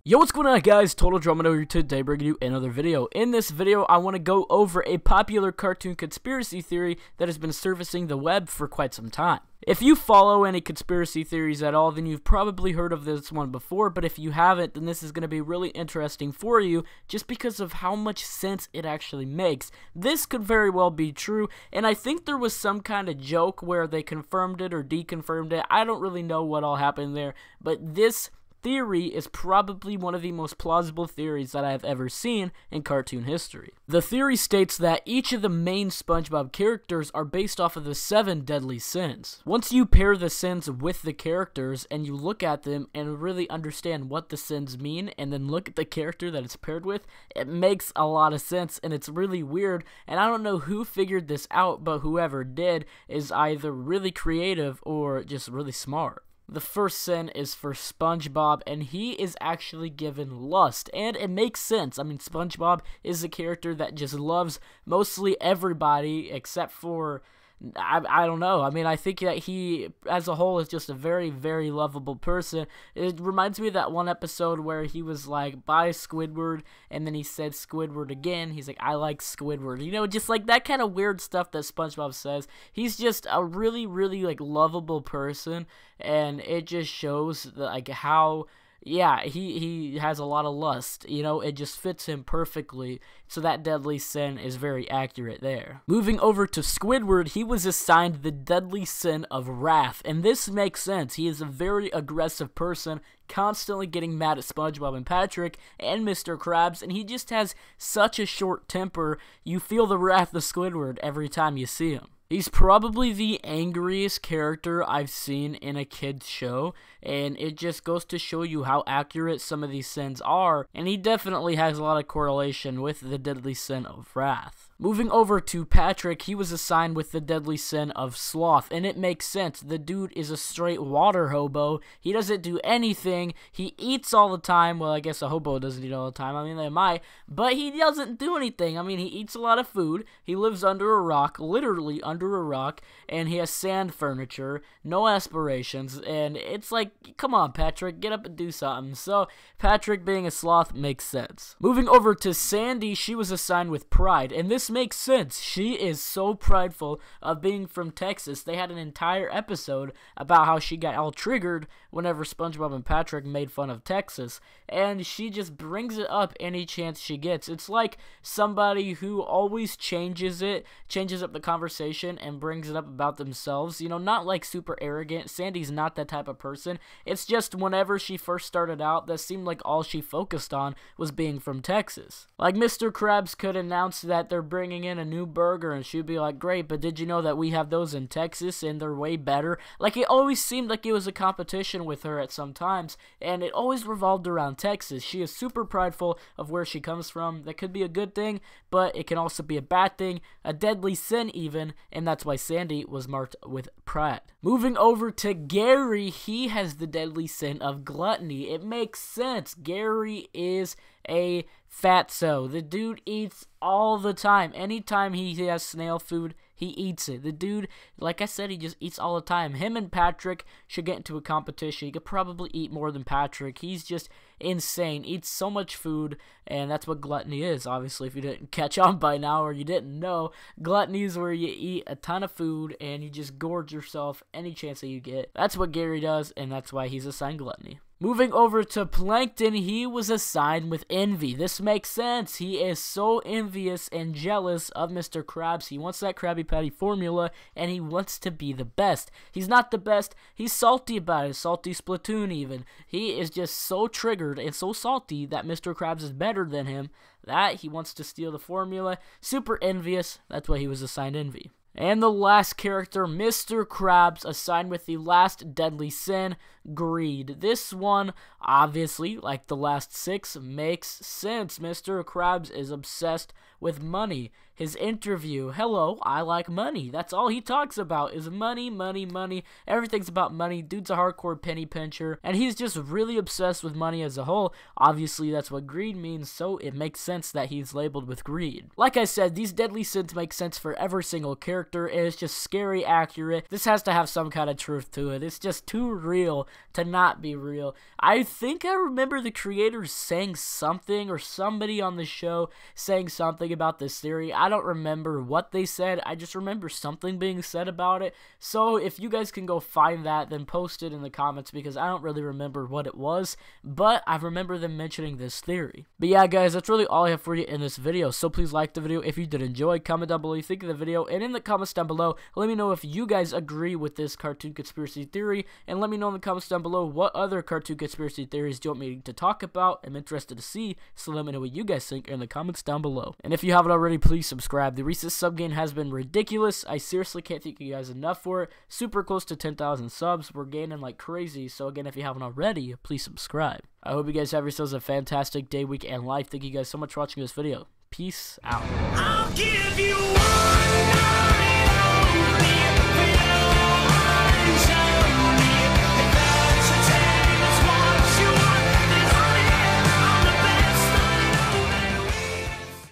Yo, what's going on, guys? Total Drama here today, bringing you another video. In this video, I want to go over a popular cartoon conspiracy theory that has been surfacing the web for quite some time. If you follow any conspiracy theories at all, then you've probably heard of this one before, but if you haven't, then this is going to be really interesting for you just because of how much sense it actually makes. This could very well be true, and I think there was some kind of joke where they confirmed it or deconfirmed it. I don't really know what all happened there, but this theory is probably one of the most plausible theories that I have ever seen in cartoon history. The theory states that each of the main SpongeBob characters are based off of the 7 deadly sins. Once you pair the sins with the characters and you look at them and really understand what the sins mean and then look at the character that it's paired with, it makes a lot of sense and it's really weird, and I don't know who figured this out, but whoever did is either really creative or just really smart. The first sin is for SpongeBob, and he is actually given lust, and it makes sense. I mean, SpongeBob is a character that just loves mostly everybody except for, I don't know. I mean, I think that he, as a whole, is just a very, very lovable person. It reminds me of that one episode where he was like, bye Squidward, and then he said Squidward again. He's like, I like Squidward. You know, just like that kind of weird stuff that SpongeBob says. He's just a really, really, like, lovable person, and it just shows, like, how... yeah, he has a lot of lust, you know, it just fits him perfectly, so that deadly sin is very accurate there. Moving over to Squidward, he was assigned the deadly sin of wrath, and this makes sense. He is a very aggressive person, constantly getting mad at SpongeBob and Patrick and Mr. Krabs, and he just has such a short temper, you feel the wrath of Squidward every time you see him. He's probably the angriest character I've seen in a kid's show, and it just goes to show you how accurate some of these sins are, and he definitely has a lot of correlation with the deadly sin of wrath. Moving over to Patrick, he was assigned with the deadly sin of sloth, and it makes sense. The dude is a straight water hobo. He doesn't do anything. He eats all the time. Well, I guess a hobo doesn't eat all the time. I mean, they might, but he doesn't do anything. I mean, he eats a lot of food. He lives under a rock, literally under a rock, and he has sand furniture, no aspirations, and it's like, come on, Patrick, get up and do something. So, Patrick being a sloth makes sense. Moving over to Sandy, she was assigned with pride, and this makes sense. She is so prideful of being from Texas. They had an entire episode about how she got all triggered whenever SpongeBob and Patrick made fun of Texas, and she just brings it up any chance she gets. It's like somebody who always changes up the conversation and brings it up about themselves, you know, not like super arrogant. Sandy's not that type of person. It's just whenever she first started out, that seemed like all she focused on was being from Texas. Like Mr. Krabs could announce that they're bringing in a new burger and she'd be like, great, but did you know that we have those in Texas and they're way better? Like, it always seemed like it was a competition with her at some times, and it always revolved around Texas. She is super prideful of where she comes from. That could be a good thing, but it can also be a bad thing, a deadly sin even, and that's why Sandy was marked with pride. Moving over to Gary, he has the deadly sin of gluttony. It makes sense. Gary is a fatso. The dude eats all the time. Anytime he has snail food, he eats it. The dude, like I said, he just eats all the time. Him and Patrick should get into a competition. He could probably eat more than Patrick. He's just insane. Eats so much food, and that's what gluttony is. Obviously, if you didn't catch on by now or you didn't know, gluttony is where you eat a ton of food and you just gorge yourself any chance that you get. That's what Gary does, and that's why he's assigned gluttony. Moving over to Plankton, he was assigned with envy. This makes sense. He is so envious and jealous of Mr. Krabs. He wants that Krabby Patty formula, and he wants to be the best. He's not the best. He's salty about it. Salty Splatoon even. He is just so triggered and so salty that Mr. Krabs is better than him that he wants to steal the formula. Super envious. That's why he was assigned envy. And the last character, Mr. Krabs, assigned with the last deadly sin, greed. This one, obviously, like the last 6, makes sense. Mr. Krabs is obsessed with money. his interview. Hello, I like money. That's all he talks about is money, money, money. Everything's about money. Dude's a hardcore penny pincher, and he's just really obsessed with money as a whole. Obviously, that's what greed means, so it makes sense that he's labeled with greed. Like I said, these deadly sins make sense for every single character, and it's just scary accurate. This has to have some kind of truth to it. It's just too real to not be real. I think I remember the creators saying something, or somebody on the show saying something about this theory. I don't remember what they said. I just remember something being said about it. So if you guys can go find that, then post it in the comments, because I don't really remember what it was, but I remember them mentioning this theory. But yeah, guys, that's really all I have for you in this video. So please like the video if you did enjoy. Comment down below what you think of the video, and in the comments down below, let me know if you guys agree with this cartoon conspiracy theory, and let me know in the comments down below what other cartoon conspiracy theories do you want me to talk about. I'm interested to see, so let me know what you guys think in the comments down below. And if you haven't already, please subscribe. The recent sub gain has been ridiculous. I seriously can't thank you guys enough for it. Super close to 10,000 subs. We're gaining like crazy, so again, if you haven't already, please subscribe. I hope you guys have yourselves a fantastic day, week, and life. Thank you guys so much for watching this video. Peace out. I'll give you one night.